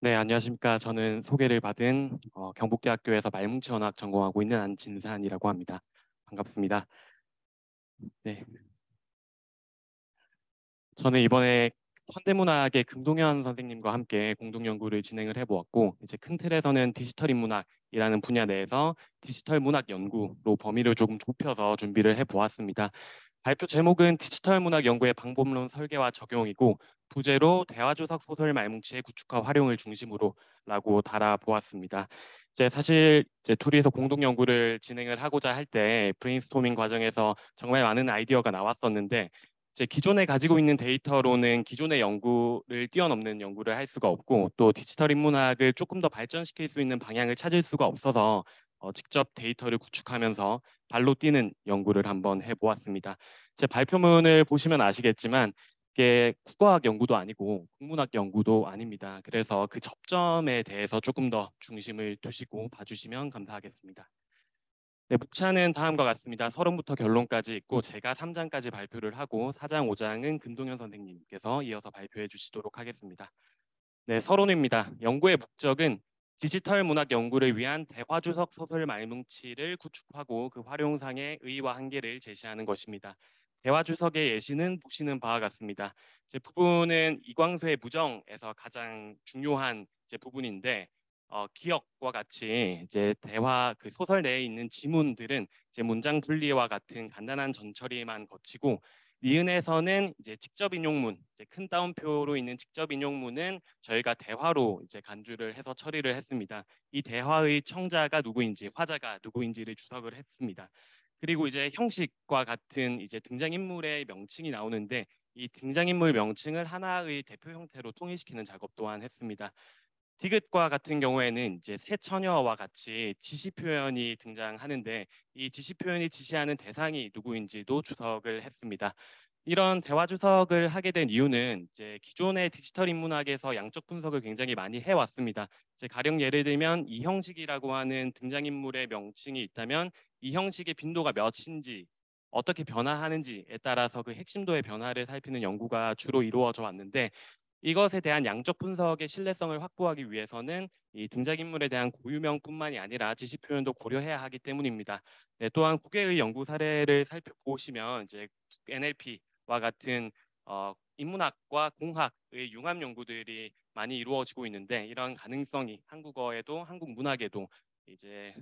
네, 안녕하십니까. 저는 소개를 받은 경북대학교에서 말뭉치언학 전공하고 있는 안진산이라고 합니다. 반갑습니다. 네, 저는 이번에 현대문학의 금동현 선생님과 함께 공동 연구를 진행을 해보았고, 이제 큰 틀에서는 디지털 인문학이라는 분야 내에서 디지털 문학 연구로 범위를 조금 좁혀서 준비를 해보았습니다. 발표 제목은 디지털 문학 연구의 방법론 설계와 적용이고 부제로 대화조작 소설 말뭉치의 구축과 활용을 중심으로라고 달아보았습니다. 이제 사실 이제 둘이서 공동 연구를 진행을 하고자 할 때 브레인스토밍 과정에서 정말 많은 아이디어가 나왔었는데 이제 기존에 가지고 있는 데이터로는 기존의 연구를 뛰어넘는 연구를 할 수가 없고 또 디지털 인문학을 조금 더 발전시킬 수 있는 방향을 찾을 수가 없어서 직접 데이터를 구축하면서 발로 뛰는 연구를 한번 해보았습니다. 제 발표문을 보시면 아시겠지만 이게 국어학 연구도 아니고 국문학 연구도 아닙니다. 그래서 그 접점에 대해서 조금 더 중심을 두시고 봐주시면 감사하겠습니다. 네, 목차는 다음과 같습니다. 서론부터 결론까지 있고 제가 3장까지 발표를 하고 4장, 5장은 금동현 선생님께서 이어서 발표해 주시도록 하겠습니다. 네, 서론입니다. 연구의 목적은 디지털 문학 연구를 위한 대화주석 소설 말뭉치를 구축하고 그 활용상의 의의와 한계를 제시하는 것입니다. 대화주석의 예시는 보시는 바와 같습니다. 제 부분은 이광수의 무정에서 가장 중요한 이제 부분인데 기억과 같이 이제 대화 그 소설 내에 있는 지문들은 이제 문장 분리와 같은 간단한 전처리만 거치고 니은에서는 이제 직접 인용문, 이제 큰 따옴표로 있는 직접 인용문은 저희가 대화로 이제 간주를 해서 처리를 했습니다. 이 대화의 청자가 누구인지, 화자가 누구인지를 주석을 했습니다. 그리고 이제 형식과 같은 이제 등장인물의 명칭이 나오는데 이 등장인물 명칭을 하나의 대표 형태로 통일시키는 작업 또한 했습니다. 디귿과 같은 경우에는 이제 새 처녀와 같이 지시 표현이 등장하는데 이 지시 표현이 지시하는 대상이 누구인지도 주석을 했습니다. 이런 대화 주석을 하게 된 이유는 이제 기존의 디지털 인문학에서 양적 분석을 굉장히 많이 해왔습니다. 이제 가령 예를 들면 이 형식이라고 하는 등장인물의 명칭이 있다면 이 형식의 빈도가 몇인지 어떻게 변화하는지에 따라서 그 핵심도의 변화를 살피는 연구가 주로 이루어져 왔는데 이것에 대한 양적 분석의 신뢰성을 확보하기 위해서는 이 등장인물에 대한 고유명뿐만이 아니라 지시 표현도 고려해야 하기 때문입니다. 네, 또한 국외의 연구 사례를 살펴보시면 이제 NLP와 같은 인문학과 공학의 융합 연구들이 많이 이루어지고 있는데 이런 가능성이 한국어에도 한국 문학에도 이제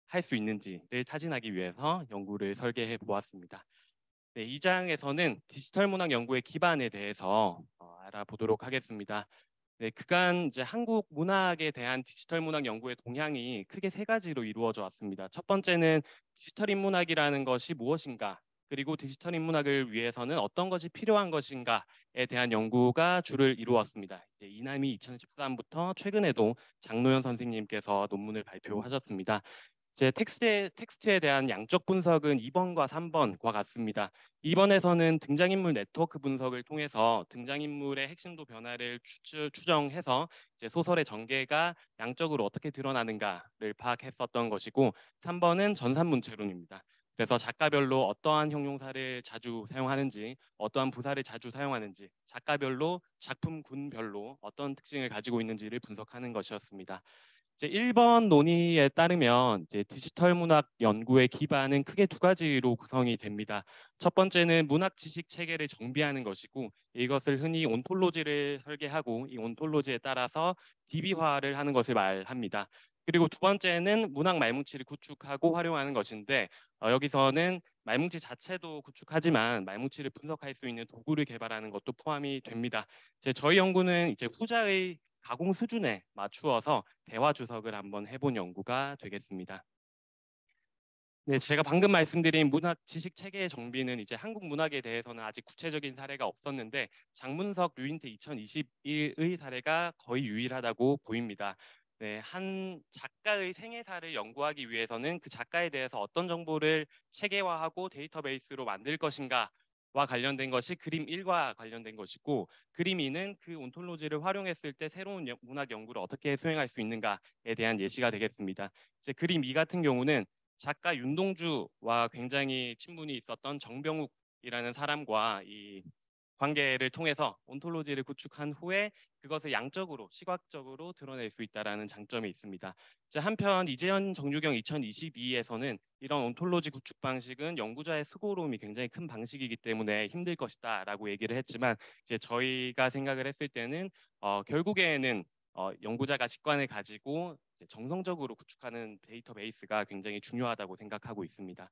할 수 있는지를 타진하기 위해서 연구를 설계해 보았습니다. 네, 2장에서는 디지털 문학 연구의 기반에 대해서 알아보도록 하겠습니다. 네, 그간 이제 한국 문학에 대한 디지털 문학 연구의 동향이 크게 세 가지로 이루어져 왔습니다. 첫 번째는 디지털 인문학이라는 것이 무엇인가, 그리고 디지털 인문학을 위해서는 어떤 것이 필요한 것인가에 대한 연구가 주를 이루었습니다. 이제 이남이 2013부터 최근에도 장노현 선생님께서 논문을 발표하셨습니다. 제 텍스트에 대한 양적 분석은 2번과 3번과 같습니다. 2번에서는 등장인물 네트워크 분석을 통해서 등장인물의 핵심도 변화를 추정해서 이제 소설의 전개가 양적으로 어떻게 드러나는가를 파악했었던 것이고 3번은 전산문체론입니다. 그래서 작가별로 어떠한 형용사를 자주 사용하는지, 어떠한 부사를 자주 사용하는지, 작가별로 작품군별로 어떤 특징을 가지고 있는지를 분석하는 것이었습니다. 이제 1번 논의에 따르면 이제 디지털 문학 연구의 기반은 크게 두 가지로 구성이 됩니다. 첫 번째는 문학 지식 체계를 정비하는 것이고 이것을 흔히 온톨로지를 설계하고 이 온톨로지에 따라서 DB화를 하는 것을 말합니다. 그리고 두 번째는 문학 말뭉치를 구축하고 활용하는 것인데 여기서는 말뭉치 자체도 구축하지만 말뭉치를 분석할 수 있는 도구를 개발하는 것도 포함이 됩니다. 저희 연구는 이제 후자의 가공 수준에 맞추어서 대화 주석을 한번 해본 연구가 되겠습니다. 네, 제가 방금 말씀드린 문학 지식 체계의 정비는 이제 한국 문학에 대해서는 아직 구체적인 사례가 없었는데 장문석 류인태 2021의 사례가 거의 유일하다고 보입니다. 네, 한 작가의 생애사를 연구하기 위해서는 그 작가에 대해서 어떤 정보를 체계화하고 데이터베이스로 만들 것인가 와 관련된 것이 그림 1과 관련된 것이고 그림 2는 그 온톨로지를 활용했을 때 새로운 문학 연구를 어떻게 수행할 수 있는가에 대한 예시가 되겠습니다. 이제 그림 2 같은 경우는 작가 윤동주와 굉장히 친분이 있었던 정병욱이라는 사람과 이 관계를 통해서 온톨로지를 구축한 후에 그것을 양적으로 시각적으로 드러낼 수 있다라는 장점이 있습니다. 이제 한편 이재현 정유경 2022에서는 이런 온톨로지 구축 방식은 연구자의 수고로움이 굉장히 큰 방식이기 때문에 힘들 것이다라고 얘기를 했지만 이제 저희가 생각을 했을 때는 결국에는 연구자가 직관을 가지고 이제 정성적으로 구축하는 데이터베이스가 굉장히 중요하다고 생각하고 있습니다.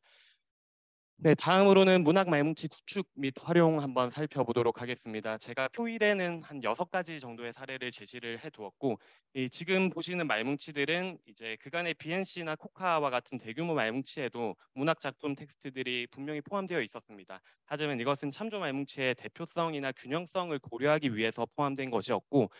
네, 다음으로는 문학 말뭉치 구축 및 활용 한번 살펴보도록 하겠습니다. 제가 표일에는 한 6가지 정도의 사례를 제시를 해두었고, 지금 보시는 말뭉치들은 이제 그간의 BNC나 코카와 같은 대규모 말뭉치에도 문학 작품 텍스트들이 분명히 포함되어 있었습니다. 하지만 이것은 참조 말뭉치의 대표성이나 균형성을 고려하기 위해서 포함된 것이었고,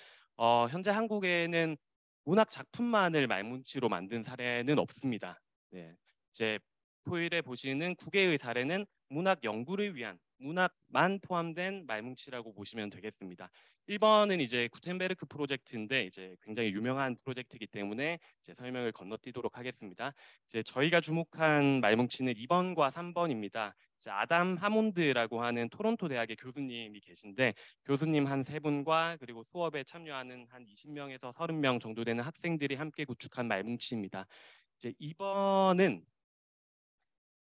현재 한국에는 문학 작품만을 말뭉치로 만든 사례는 없습니다. 네, 이제 토일에 보시는 9개의 사례는 문학 연구를 위한 문학만 포함된 말뭉치라고 보시면 되겠습니다. 1번은 이제 구텐베르크 프로젝트인데 이제 굉장히 유명한 프로젝트이기 때문에 이제 설명을 건너뛰도록 하겠습니다. 이제 저희가 주목한 말뭉치는 2번과 3번입니다. 아담 하몬드라고 하는 토론토 대학의 교수님이 계신데 교수님 한 3분과 그리고 수업에 참여하는 한 20명에서 30명 정도 되는 학생들이 함께 구축한 말뭉치입니다. 이제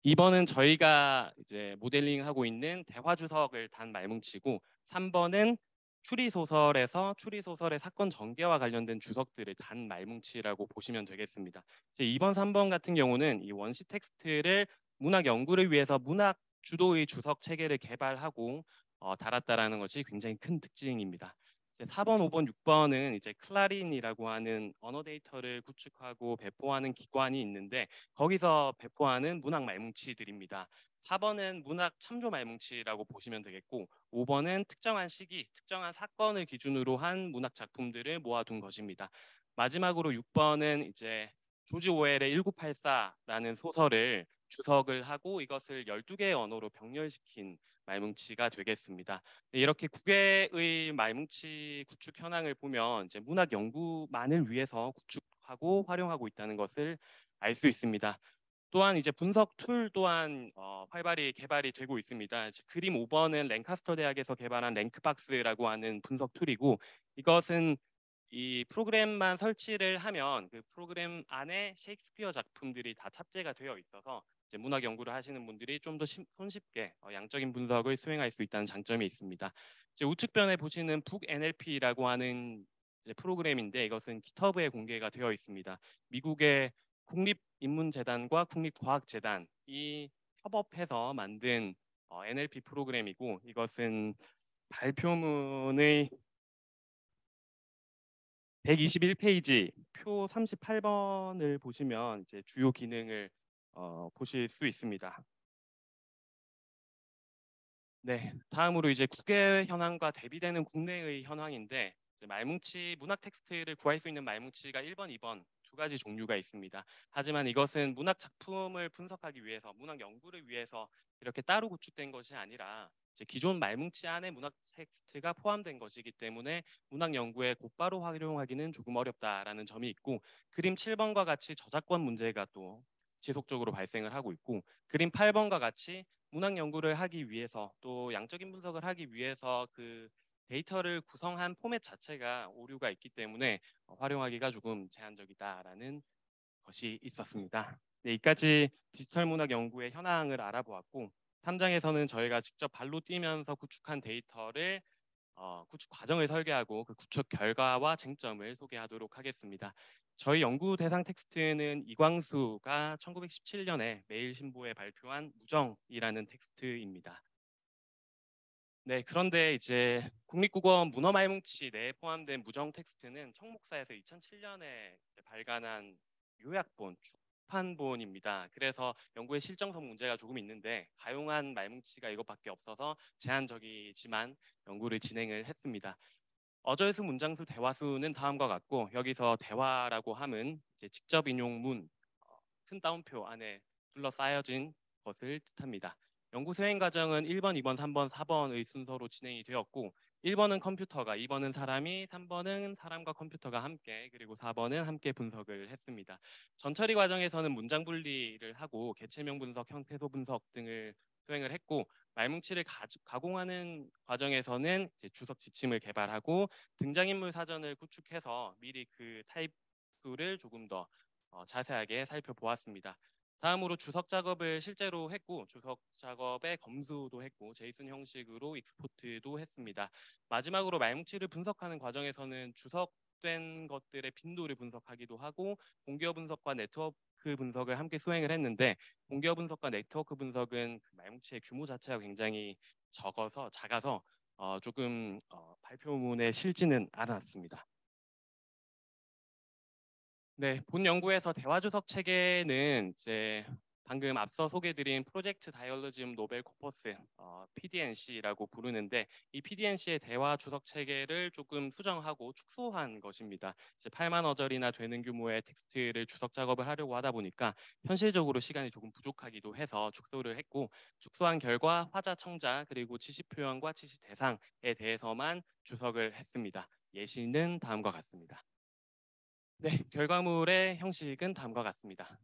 2번은 저희가 이제 모델링하고 있는 대화 주석을 단 말뭉치고 3번은 추리소설의 사건 전개와 관련된 주석들을 단 말뭉치라고 보시면 되겠습니다. 이제 2번, 3번 같은 경우는 이 원시 텍스트를 문학 연구를 위해서 문학 주도의 주석 체계를 개발하고 달았다라는 것이 굉장히 큰 특징입니다. 이제 4번, 5번, 6번은 이제 클라린이라고 하는 언어 데이터를 구축하고 배포하는 기관이 있는데 거기서 배포하는 문학 말뭉치들입니다. 4번은 문학 참조 말뭉치라고 보시면 되겠고 5번은 특정한 시기, 특정한 사건을 기준으로 한 문학 작품들을 모아둔 것입니다. 마지막으로 6번은 이제 조지 오웰의 1984라는 소설을 주석을 하고 이것을 12개의 언어로 병렬시킨 말뭉치가 되겠습니다. 이렇게 9개의 말뭉치 구축 현황을 보면 이제 문학 연구만을 위해서 구축하고 활용하고 있다는 것을 알 수 있습니다. 또한 이제 분석 툴 또한 활발히 개발이 되고 있습니다. 그림 5번은 랭카스터 대학에서 개발한 랭크박스라고 하는 분석 툴이고 이것은 이 프로그램만 설치를 하면 그 프로그램 안에 셰익스피어 작품들이 다 탑재가 되어 있어서 이제 문학 연구를 하시는 분들이 좀 더 손쉽게 양적인 분석을 수행할 수 있다는 장점이 있습니다. 이제 우측편에 보시는 북 NLP라고 하는 이제 프로그램인데 이것은 기터브에 공개가 되어 있습니다. 미국의 국립인문재단과 국립과학재단이 협업해서 만든 NLP 프로그램이고 이것은 발표문의 121페이지 표 38번을 보시면 이제 주요 기능을 보실 수 있습니다. 네, 다음으로 이제 국외 현황과 대비되는 국내의 현황인데 이제 말뭉치 문학 텍스트를 구할 수 있는 말뭉치가 1번, 2번 두 가지 종류가 있습니다. 하지만 이것은 문학 작품을 분석하기 위해서 문학 연구를 위해서 이렇게 따로 구축된 것이 아니라 이제 기존 말뭉치 안에 문학 텍스트가 포함된 것이기 때문에 문학 연구에 곧바로 활용하기는 조금 어렵다라는 점이 있고 그림 7번과 같이 저작권 문제가 또 지속적으로 발생을 하고 있고 그림 8번과 같이 문학 연구를 하기 위해서 또 양적인 분석을 하기 위해서 그 데이터를 구성한 포맷 자체가 오류가 있기 때문에 활용하기가 조금 제한적이다라는 것이 있었습니다. 네, 이까지 디지털 문학 연구의 현황을 알아보았고 3장에서는 저희가 직접 발로 뛰면서 구축한 데이터를 구축 과정을 설계하고 그 구축 결과와 쟁점을 소개하도록 하겠습니다. 저희 연구 대상 텍스트는 이광수가 1917년에 매일신보에 발표한 무정이라는 텍스트입니다. 네, 그런데 이제 국립국어원 문어말뭉치 내에 포함된 무정 텍스트는 청목사에서 2007년에 발간한 요약본, 출판본입니다. 그래서 연구의 실정성 문제가 조금 있는데 가용한 말뭉치가 이것밖에 없어서 제한적이지만 연구를 진행을 했습니다. 어조회수, 문장수, 대화수는 다음과 같고 여기서 대화라고 함은 이제 직접 인용문 큰 따옴표 안에 둘러싸여진 것을 뜻합니다. 연구 수행 과정은 1번, 2번, 3번, 4번의 순서로 진행이 되었고 1번은 컴퓨터가, 2번은 사람이, 3번은 사람과 컴퓨터가 함께 그리고 4번은 함께 분석을 했습니다. 전처리 과정에서는 문장 분리를 하고 개체명 분석, 형태소 분석 등을 수행을 했고 말뭉치를 가공하는 과정에서는 이제 주석 지침을 개발하고 등장인물 사전을 구축해서 미리 그 타입 수를 조금 더 자세하게 살펴보았습니다. 다음으로 주석 작업을 실제로 했고 주석 작업의 검수도 했고 제이슨 형식으로 익스포트도 했습니다. 마지막으로 말뭉치를 분석하는 과정에서는 주석된 것들의 빈도를 분석하기도 하고 공기업 분석과 네트워크 분석을 함께 수행을 했는데 공기업 분석과 네트워크 분석은 그 말뭉치의 규모 자체가 굉장히 작아서 조금 발표문에 실지는 않았습니다. 네, 본 연구에서 대화주석 체계는 이제 방금 앞서 소개드린 프로젝트 다이얼로즘 노벨 코퍼스 PDNC라고 부르는데 이 PDNC의 대화 주석 체계를 조금 수정하고 축소한 것입니다. 이제 8만 어절이나 되는 규모의 텍스트를 주석 작업을 하려고 하다 보니까 현실적으로 시간이 조금 부족하기도 해서 축소를 했고 축소한 결과 화자 청자 그리고 지시 표현과 지시 대상에 대해서만 주석을 했습니다. 예시는 다음과 같습니다. 네, 결과물의 형식은 다음과 같습니다.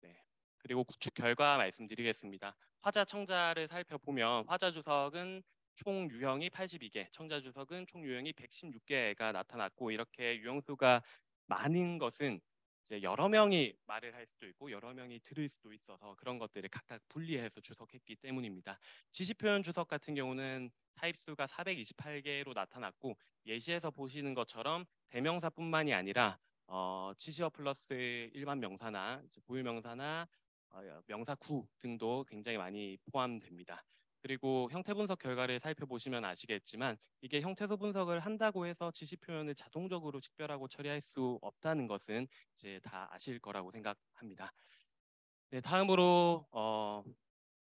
네, 그리고 구축 결과 말씀드리겠습니다. 화자 청자를 살펴보면 화자 주석은 총 유형이 82개, 청자 주석은 총 유형이 116개가 나타났고 이렇게 유형수가 많은 것은 이제 여러 명이 말을 할 수도 있고 여러 명이 들을 수도 있어서 그런 것들을 각각 분리해서 주석했기 때문입니다. 지시 표현 주석 같은 경우는 타입수가 428개로 나타났고 예시에서 보시는 것처럼 대명사뿐만이 아니라 지시어 플러스 일반 명사나 고유 명사나 명사 구 등도 굉장히 많이 포함됩니다. 그리고 형태 분석 결과를 살펴보시면 아시겠지만 이게 형태소 분석을 한다고 해서 지시 표현을 자동적으로 식별하고 처리할 수 없다는 것은 이제 다 아실 거라고 생각합니다. 네, 다음으로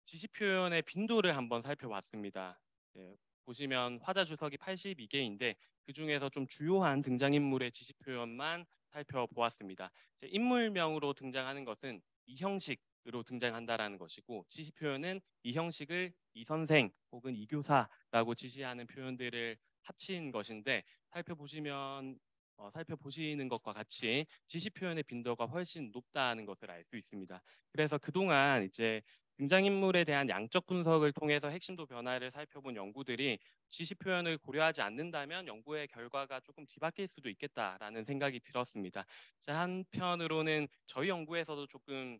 지시 표현의 빈도를 한번 살펴봤습니다. 네, 보시면 화자 주석이 82개인데 그 중에서 좀 주요한 등장인물의 지시 표현만 살펴보았습니다. 인물명으로 등장하는 것은 이 형식으로 등장한다라는 것이고 지시 표현은 이 형식을 이 선생 혹은 이 교사라고 지시하는 표현들을 합친 것인데 살펴보시는 것과 같이 지시 표현의 빈도가 훨씬 높다는 것을 알 수 있습니다. 그래서 그동안 이제 등장인물에 대한 양적 분석을 통해서 핵심도 변화를 살펴본 연구들이 지시 표현을 고려하지 않는다면 연구의 결과가 조금 뒤바뀔 수도 있겠다라는 생각이 들었습니다. 한편으로는 저희 연구에서도 조금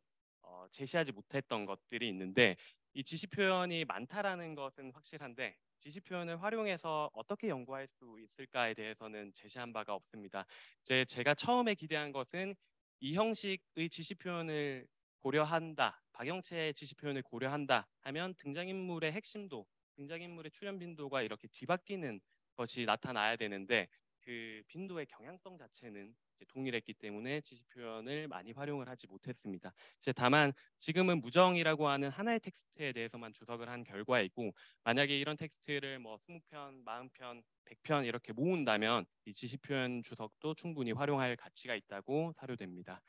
제시하지 못했던 것들이 있는데 이 지시 표현이 많다라는 것은 확실한데 지시 표현을 활용해서 어떻게 연구할 수 있을까에 대해서는 제시한 바가 없습니다. 제가 처음에 기대한 것은 이 형식의 지시 표현을 고려한다, 박영채의 지시 표현을 고려한다 하면 등장인물의 핵심도, 등장인물의 출현 빈도가 이렇게 뒤바뀌는 것이 나타나야 되는데 그 빈도의 경향성 자체는 이제 동일했기 때문에 지시 표현을 많이 활용을 하지 못했습니다. 다만 지금은 무정이라고 하는 하나의 텍스트에 대해서만 주석을 한 결과이고 만약에 이런 텍스트를 뭐 20편, 40편, 100편 이렇게 모은다면 이 지시 표현 주석도 충분히 활용할 가치가 있다고 사료됩니다.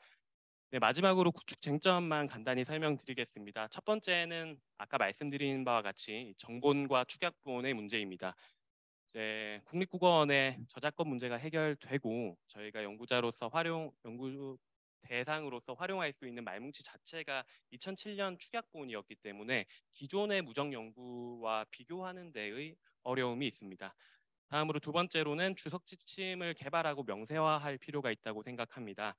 네, 마지막으로 구축 쟁점만 간단히 설명드리겠습니다. 첫 번째는 아까 말씀드린 바와 같이 정본과 축약본의 문제입니다. 이제 국립국어원의 저작권 문제가 해결되고 저희가 연구 대상으로서 활용할 수 있는 말뭉치 자체가 2007년 축약본이었기 때문에 기존의 무정 연구와 비교하는 데의 어려움이 있습니다. 다음으로 두 번째로는 주석 지침을 개발하고 명세화할 필요가 있다고 생각합니다.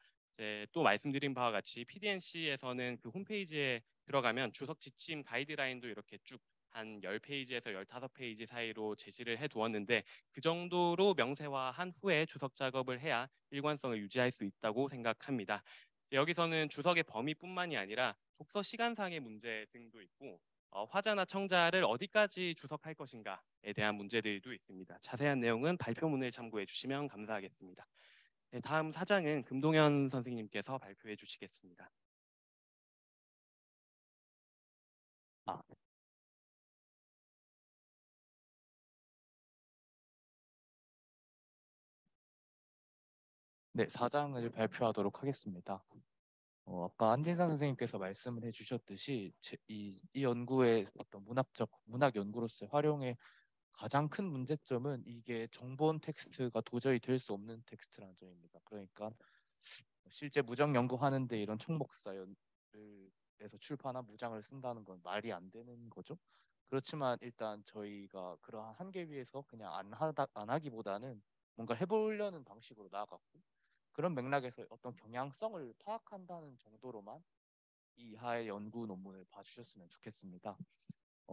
또 말씀드린 바와 같이 PDNC에서는 그 홈페이지에 들어가면 주석 지침 가이드라인도 이렇게 쭉 한 10페이지에서 15페이지 사이로 제시를 해두었는데 그 정도로 명세화한 후에 주석 작업을 해야 일관성을 유지할 수 있다고 생각합니다. 여기서는 주석의 범위뿐만이 아니라 독서 시간상의 문제 등도 있고 화자나 청자를 어디까지 주석할 것인가에 대한 문제들도 있습니다. 자세한 내용은 발표문을 참고해 주시면 감사하겠습니다. 네, 다음 사장은 금동현 선생님께서 발표해 주시겠습니다. 아, 네, 사장을 발표하도록 하겠습니다. 아까 안진상 선생님께서 말씀을 해주셨듯이 이 연구의 어떤 문학 연구로서의 활용의 가장 큰 문제점은 이게 정본 텍스트가 도저히 될 수 없는 텍스트라는 점입니다. 그러니까 실제 무정 연구하는데 이런 총목사를 에서 출판한 무장을 쓴다는 건 말이 안 되는 거죠. 그렇지만 일단 저희가 그러한 한계 위에서 그냥 안 하기보다는 뭔가 해보려는 방식으로 나아갔고, 그런 맥락에서 어떤 경향성을 파악한다는 정도로만 이하의 연구 논문을 봐주셨으면 좋겠습니다.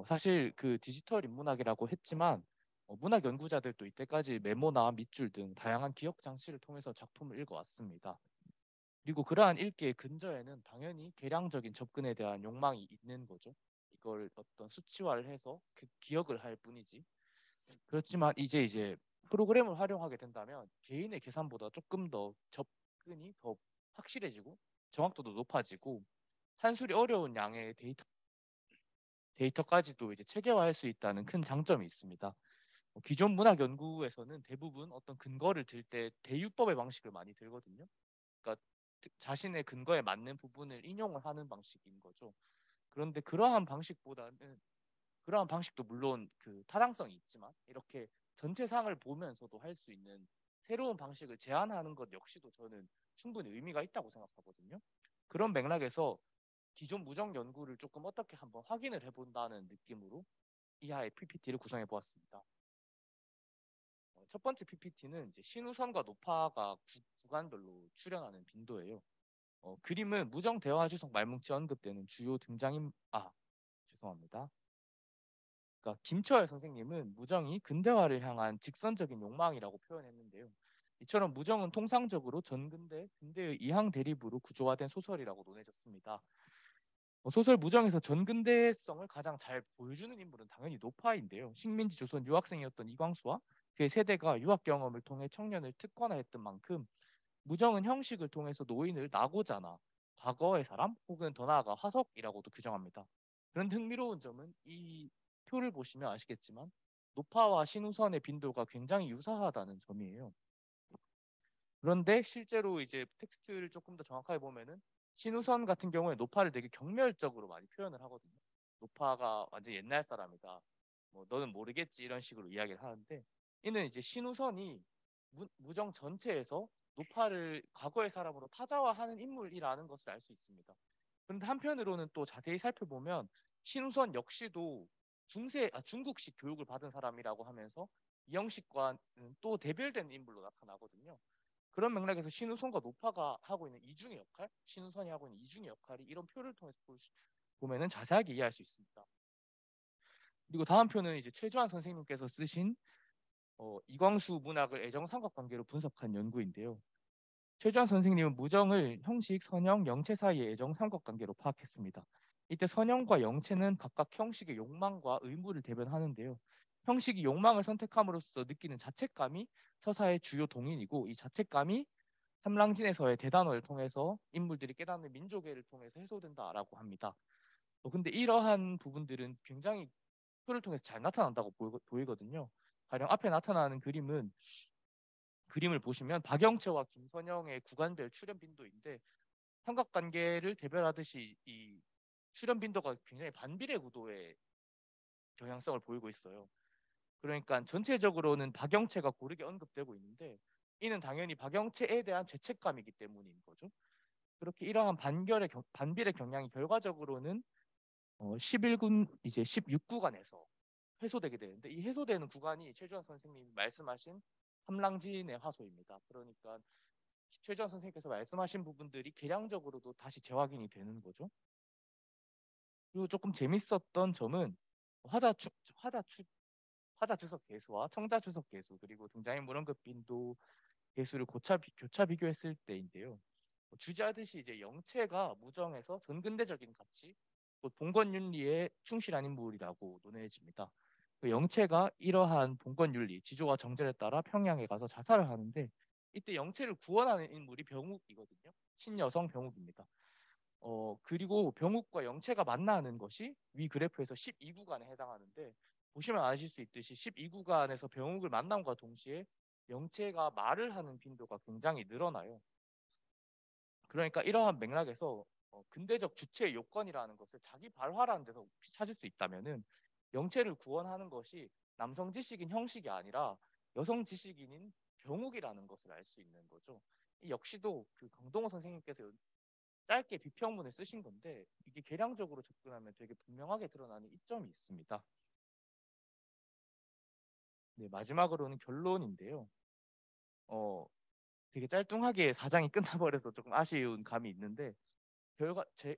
사실 그 디지털 인문학이라고 했지만 문학 연구자들도 이때까지 메모나 밑줄 등 다양한 기억 장치를 통해서 작품을 읽어왔습니다. 그리고 그러한 읽기의 근저에는 당연히 개량적인 접근에 대한 욕망이 있는 거죠. 이걸 어떤 수치화를 해서 그 기억을 할 뿐이지. 그렇지만 이제 프로그램을 활용하게 된다면 개인의 계산보다 조금 더 접근이 더 확실해지고 정확도도 높아지고 산술이 어려운 양의 데이터까지도 이제 체계화할 수 있다는 큰 장점이 있습니다. 기존 문학 연구에서는 대부분 어떤 근거를 들 때 대유법의 방식을 많이 들거든요. 그러니까 자신의 근거에 맞는 부분을 인용을 하는 방식인 거죠. 그런데 그러한 방식도 물론 그 타당성이 있지만 이렇게 전체상을 보면서도 할 수 있는 새로운 방식을 제안하는 것 역시도 저는 충분히 의미가 있다고 생각하거든요. 그런 맥락에서 기존 무정 연구를 조금 어떻게 한번 확인을 해본다는 느낌으로 이하의 PPT를 구성해 보았습니다. 첫 번째 PPT는 이제 신우선과 노파가 구간별로 출현하는 빈도예요. 그림은 무정 대화 주석 말뭉치 언급되는 주요 죄송합니다. 그러니까 김철 선생님은 무정이 근대화를 향한 직선적인 욕망이라고 표현했는데요. 이처럼 무정은 통상적으로 전근대, 근대의 이항 대립으로 구조화된 소설이라고 논해졌습니다. 소설 무정에서 전근대성을 가장 잘 보여주는 인물은 당연히 노파인데요. 식민지 조선 유학생이었던 이광수와 그의 세대가 유학 경험을 통해 청년을 특권화했던 만큼 무정은 형식을 통해서 노인을 나고자나 과거의 사람 혹은 더 나아가 화석이라고도 규정합니다. 그런데 흥미로운 점은 이 표를 보시면 아시겠지만 노파와 신우선의 빈도가 굉장히 유사하다는 점이에요. 그런데 실제로 이제 텍스트를 조금 더 정확하게 보면은 신우선 같은 경우에 노파를 되게 경멸적으로 많이 표현을 하거든요. 노파가 완전 옛날 사람이다. 뭐 너는 모르겠지 이런 식으로 이야기를 하는데 이는 이제 신우선이 무정 전체에서 노파를 과거의 사람으로 타자화하는 인물이라는 것을 알 수 있습니다. 그런데 한편으로는 또 자세히 살펴보면 신우선 역시도 중국식 교육을 받은 사람이라고 하면서 이영식과는 또 대별된 인물로 나타나거든요. 그런 맥락에서 신우선과 노파가 하고 있는 이중의 역할, 신우선이 하고 있는 이중의 역할이 이런 표를 통해서 보면은 자세하게 이해할 수 있습니다. 그리고 다음 표는 이제 최주환 선생님께서 쓰신 이광수 문학을 애정 삼각관계로 분석한 연구인데요. 최주환 선생님은 무정을 형식, 선형, 영체 사이의 애정 삼각관계로 파악했습니다. 이때 선형과 영체는 각각 형식의 욕망과 의무를 대변하는데요. 형식이 욕망을 선택함으로써 느끼는 자책감이 서사의 주요 동인이고 이 자책감이 삼랑진에서의 대단어를 통해서 인물들이 깨닫는 민족애를 통해서 해소된다라고 합니다. 근데 이러한 부분들은 굉장히 표를 통해서 잘 나타난다고 보이거든요. 가령 앞에 나타나는 그림을 보시면 박영채와 김선영의 구간별 출현 빈도인데 삼각관계를 대별하듯이 이 출현 빈도가 굉장히 반비례 구도의 경향성을 보이고 있어요. 그러니까 전체적으로는 박영채가 고르게 언급되고 있는데 이는 당연히 박영채에 대한 죄책감이기 때문인 거죠. 그렇게 이러한 반비례 경향이 결과적으로는 11군 이제 16구간에서 해소되게 되는데 이 해소되는 구간이 최주환 선생님이 말씀하신 삼랑진의 화소입니다. 그러니까 최주환 선생님께서 말씀하신 부분들이 계량적으로도 다시 재확인이 되는 거죠. 그리고 조금 재밌었던 점은 화자 추, 화자 추, 화자 주석 개수와 청자 주석 개수 그리고 등장인물 언급 빈도 개수를 교차 비교했을 때인데요. 주저하듯이 이제 영체가 무정에서 전근대적인 가치, 봉건윤리에 충실한 인물이라고 논해집니다. 그 영체가 이러한 봉건윤리, 지조와 정절에 따라 평양에 가서 자살을 하는데 이때 영체를 구원하는 인물이 병욱이거든요. 신여성 병욱입니다. 그리고 병욱과 영체가 만나는 것이 위 그래프에서 12구간에 해당하는데 보시면 아실 수 있듯이 12구간에서 병욱을 만남과 동시에 영체가 말을 하는 빈도가 굉장히 늘어나요. 그러니까 이러한 맥락에서 근대적 주체의 요건이라는 것을 자기 발화라는 데서 혹시 찾을 수 있다면은 영체를 구원하는 것이 남성 지식인 형식이 아니라 여성 지식인인 병욱이라는 것을 알 수 있는 거죠. 이 역시도 그 강동호 선생님께서 짧게 비평문을 쓰신 건데 이게 계량적으로 접근하면 되게 분명하게 드러나는 이점이 있습니다. 네, 마지막으로는 결론인데요. 되게 짤뚱하게 사장이 끝나버려서 조금 아쉬운 감이 있는데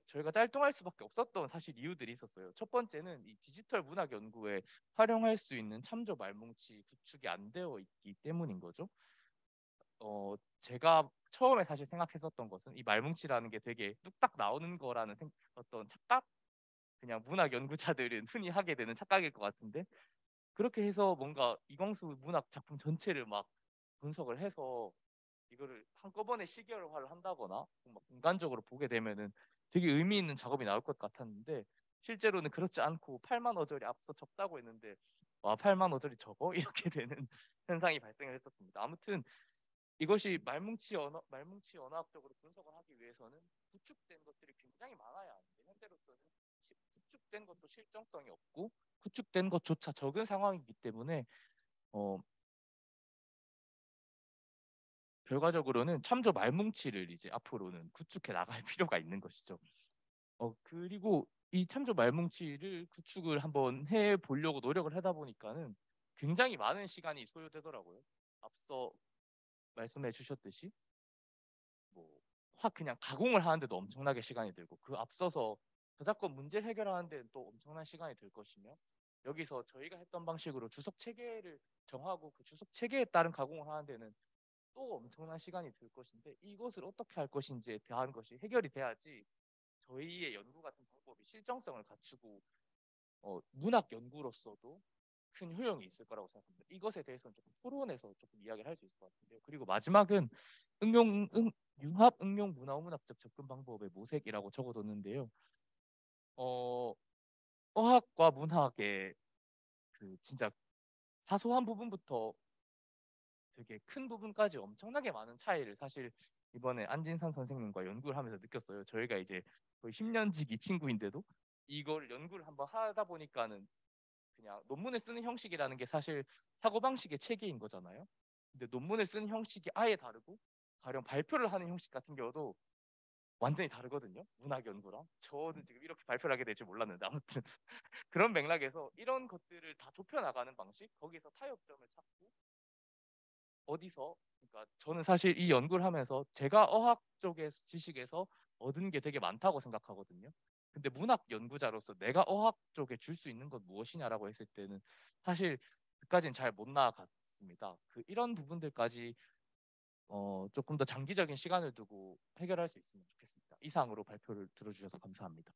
저희가 짤뚱할 수밖에 없었던 사실 이유들이 있었어요. 첫 번째는 이 디지털 문학 연구에 활용할 수 있는 참조 말뭉치 구축이 안 되어 있기 때문인 거죠. 제가 처음에 사실 생각했었던 것은 이 말뭉치라는 게 되게 뚝딱 나오는 거라는 어떤 착각? 그냥 문학 연구자들은 흔히 하게 되는 착각일 것 같은데 그렇게 해서 뭔가 이광수 문학 작품 전체를 막 분석을 해서 이거를 한꺼번에 시계열화를 한다거나 막 공간적으로 보게 되면은 되게 의미 있는 작업이 나올 것 같았는데 실제로는 그렇지 않고 8만 어절이 앞서 적다고 했는데 와 8만 어절이 적어? 이렇게 되는 현상이 발생을 했었습니다. 아무튼 이것이 말뭉치 언어학적으로 분석을 하기 위해서는 구축된 것들이 굉장히 많아야 하는데 현재로서는 구축된 것도 실정성이 없고 구축된 것조차 적은 상황이기 때문에 어, 결과적으로는 참조 말뭉치를 이제 앞으로는 구축해 나갈 필요가 있는 것이죠. 그리고 이 참조 말뭉치를 구축을 한번 해 보려고 노력을 하다 보니까는 굉장히 많은 시간이 소요되더라고요. 앞서 말씀해 주셨듯이 뭐 그냥 가공을 하는데도 엄청나게 시간이 들고 그 앞서서 저작권 문제를 해결하는 데는 또 엄청난 시간이 들 것이며 여기서 저희가 했던 방식으로 주석 체계를 정하고 그 주석 체계에 따른 가공을 하는 데는 또 엄청난 시간이 들 것인데 이것을 어떻게 할 것인지에 대한 것이 해결이 돼야지 저희의 연구 같은 방법이 실정성을 갖추고 문학 연구로서도 큰 효용이 있을 거라고 생각합니다. 이것에 대해서는 조금 토론해서 조금 이야기를 할 수 있을 것 같은데요. 그리고 마지막은 융합 응용 문화문학적 접근 방법의 모색이라고 적어뒀는데요. 어, 어학과 문학의 그 진짜 사소한 부분부터 되게 큰 부분까지 엄청나게 많은 차이를 사실 이번에 안진상 선생님과 연구를 하면서 느꼈어요. 저희가 이제 거의 10년지기 친구인데도 이걸 연구를 한번 하다 보니까는 그냥 논문을 쓰는 형식이라는 게 사실 사고방식의 체계인 거잖아요. 근데 논문을 쓰는 형식이 아예 다르고 가령 발표를 하는 형식 같은 경우도 완전히 다르거든요. 문학 연구랑. 저도 지금 이렇게 발표를 하게 될 줄 몰랐는데 아무튼 그런 맥락에서 이런 것들을 다 좁혀 나가는 방식, 거기서 타협점을 찾고 어디서 그러니까 저는 사실 이 연구를 하면서 제가 어학 쪽의 지식에서 얻은 게 되게 많다고 생각하거든요. 근데 문학 연구자로서 내가 어학 쪽에 줄 수 있는 건 무엇이냐라고 했을 때는 사실 그까지는 잘 못 나아갔습니다. 이런 부분들까지 조금 더 장기적인 시간을 두고 해결할 수 있으면 좋겠습니다. 이상으로 발표를 들어주셔서 감사합니다.